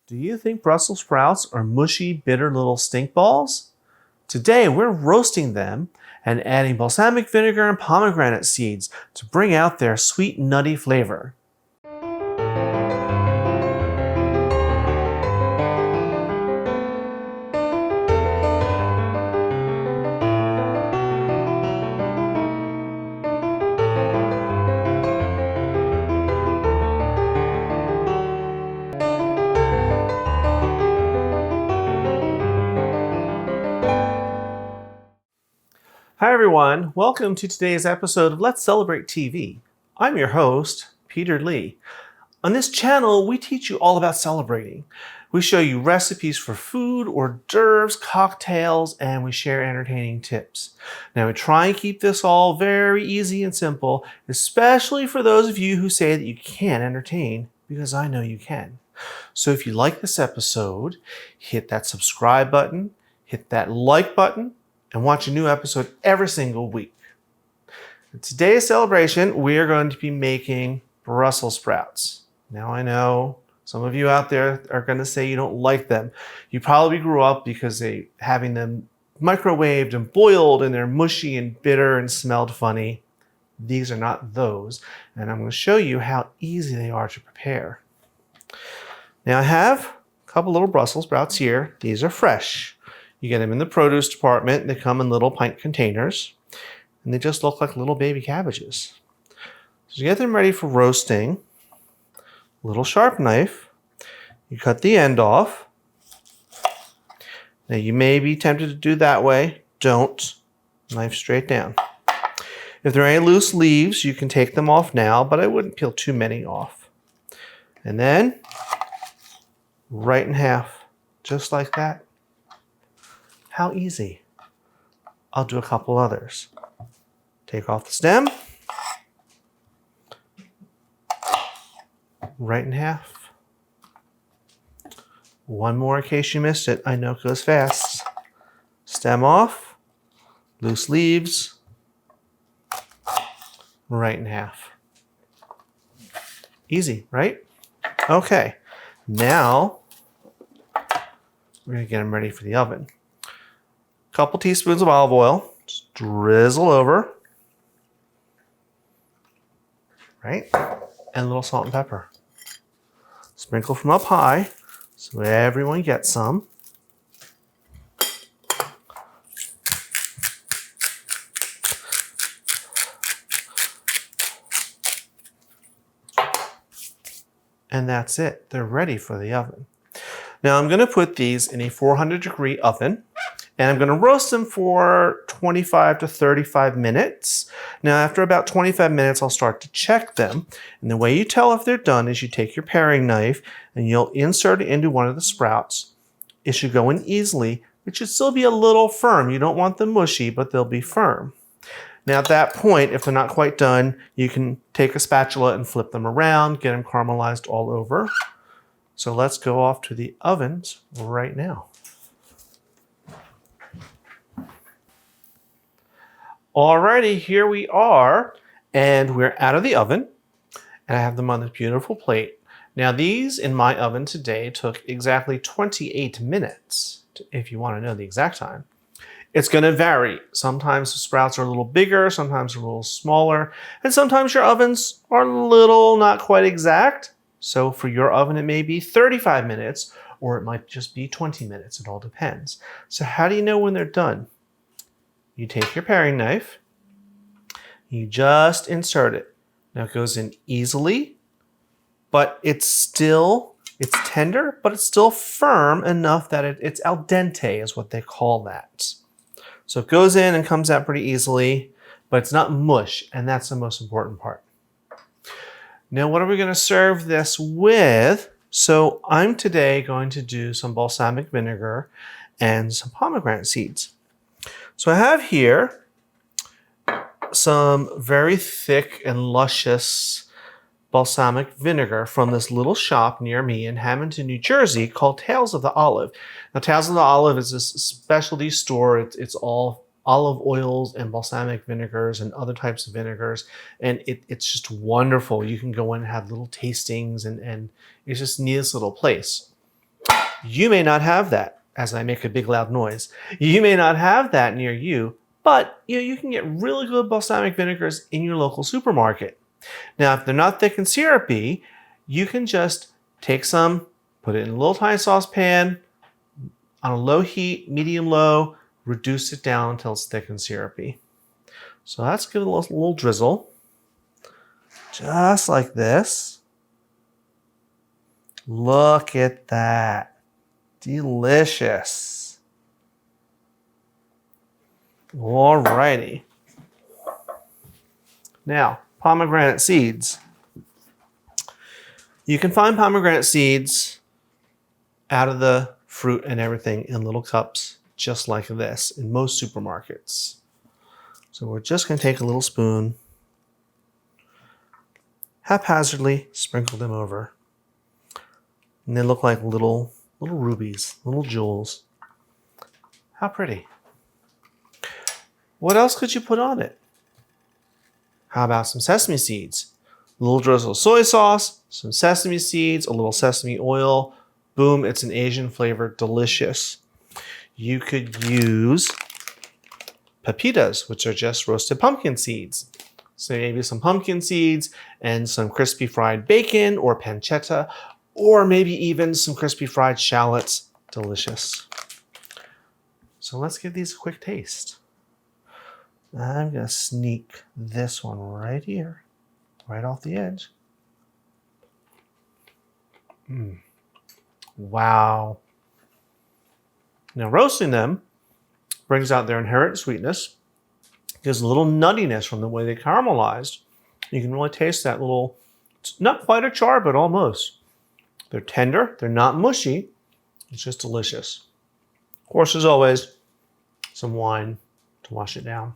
Do you think Brussels sprouts are mushy, bitter little stink balls? Today we're roasting them and adding balsamic vinegar and pomegranate seeds to bring out their sweet, nutty flavor. Hi everyone, welcome to today's episode of Let's Celebrate TV. I'm your host, Peter Lee. On this channel, we teach you all about celebrating. We show you recipes for food, hors d'oeuvres, cocktails, and we share entertaining tips. Now we try and keep this all very easy and simple, especially for those of you who say that you can't entertain, because I know you can. So if you like this episode, hit that subscribe button, hit that like button, and watch a new episode every single week. In today's celebration, we are going to be making Brussels sprouts. Now I know some of you out there are going to say you don't like them. You probably grew up because having them microwaved and boiled and they're mushy and bitter and smelled funny. These are not those, and I'm going to show you how easy they are to prepare. Now I have a couple little Brussels sprouts here. These are fresh. You get them in the produce department. They come in little pint containers, and they just look like little baby cabbages. So you get them ready for roasting. Little sharp knife. You cut the end off. Now you may be tempted to do that way. Don't. Knife straight down. If there are any loose leaves, you can take them off now, but I wouldn't peel too many off. And then right in half, just like that. How easy. I'll do a couple others. Take off the stem. Right in half. One more in case you missed it. I know it goes fast. Stem off. Loose leaves. Right in half. Easy, right? Okay. Now, we're going to get them ready for the oven. Couple teaspoons of olive oil, just drizzle over, right? And a little salt and pepper. Sprinkle from up high so everyone gets some. And that's it. They're ready for the oven. Now I'm going to put these in a 400-degree oven. And I'm going to roast them for 25 to 35 minutes. Now, after about 25 minutes, I'll start to check them. And the way you tell if they're done is you take your paring knife and you'll insert it into one of the sprouts. It should go in easily. It should still be a little firm. You don't want them mushy, but they'll be firm. Now, at that point, if they're not quite done, you can take a spatula and flip them around, get them caramelized all over. So let's go off to the ovens right now. Alrighty, here we are, and we're out of the oven, and I have them on this beautiful plate. Now these in my oven today took exactly 28 minutes, if you want to know the exact time. It's going to vary. Sometimes the sprouts are a little bigger, sometimes they're a little smaller, and sometimes your ovens are a little not quite exact. So for your oven, it may be 35 minutes, or it might just be 20 minutes. It all depends. So how do you know when they're done? You take your paring knife, you just insert it. Now it goes in easily, but it's tender, but it's still firm enough that it's al dente is what they call that. So it goes in and comes out pretty easily, but it's not mush, and that's the most important part. Now what are we going to serve this with? So I'm today going to do some balsamic vinegar and some pomegranate seeds. So I have here some very thick and luscious balsamic vinegar from this little shop near me in Hamilton, New Jersey called Tales of the Olive. Now Tales of the Olive is this specialty store. It's all olive oils and balsamic vinegars and other types of vinegars. And it's just wonderful. You can go in and have little tastings and it's just a neat little place. You may not have that, as I make a big loud noise. You may not have that near you, but you can get really good balsamic vinegars in your local supermarket. Now, if they're not thick and syrupy, you can just take some, put it in a little tiny saucepan on a low heat, medium low, reduce it down until it's thick and syrupy. So let's give it a little drizzle, just like this. Look at that. Delicious. Alrighty. Now, pomegranate seeds. You can find pomegranate seeds out of the fruit and everything in little cups, just like this, in most supermarkets. So we're just going to take a little spoon, haphazardly sprinkle them over. And they look like little rubies, little jewels. How pretty. What else could you put on it? How about some sesame seeds? A little drizzle of soy sauce, some sesame seeds, a little sesame oil. Boom, it's an Asian flavor, delicious. You could use pepitas, which are just roasted pumpkin seeds. So maybe some pumpkin seeds and some crispy fried bacon or pancetta, or maybe even some crispy fried shallots. Delicious. So let's give these a quick taste. I'm going to sneak this one right here, right off the edge. Wow. Now roasting them brings out their inherent sweetness, gives a little nuttiness from the way they caramelized. You can really taste that little, it's not quite a char, but almost. They're tender, they're not mushy, it's just delicious. Of course, as always, some wine to wash it down.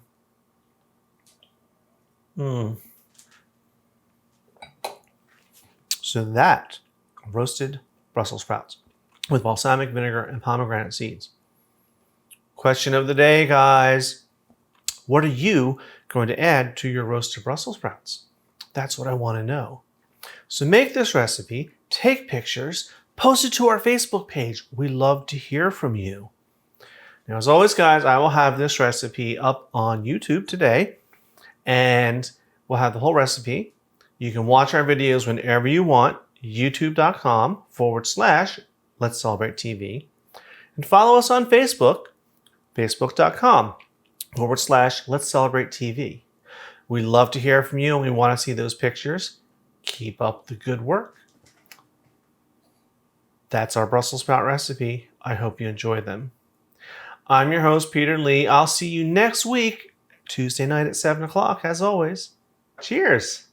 So that, roasted Brussels sprouts with balsamic vinegar and pomegranate seeds. Question of the day, guys. What are you going to add to your roasted Brussels sprouts? That's what I want to know. So make this recipe, take pictures, post it to our Facebook page. We love to hear from you. Now, as always, guys, I will have this recipe up on YouTube today, and we'll have the whole recipe. You can watch our videos whenever you want, youtube.com/Let's Celebrate TV. And follow us on Facebook, facebook.com/Let's Celebrate TV. We love to hear from you, and we want to see those pictures. Keep up the good work. That's our Brussels sprout recipe. I hope you enjoy them. I'm your host, Peter Lee. I'll see you next week, Tuesday night at 7 o'clock, as always. Cheers.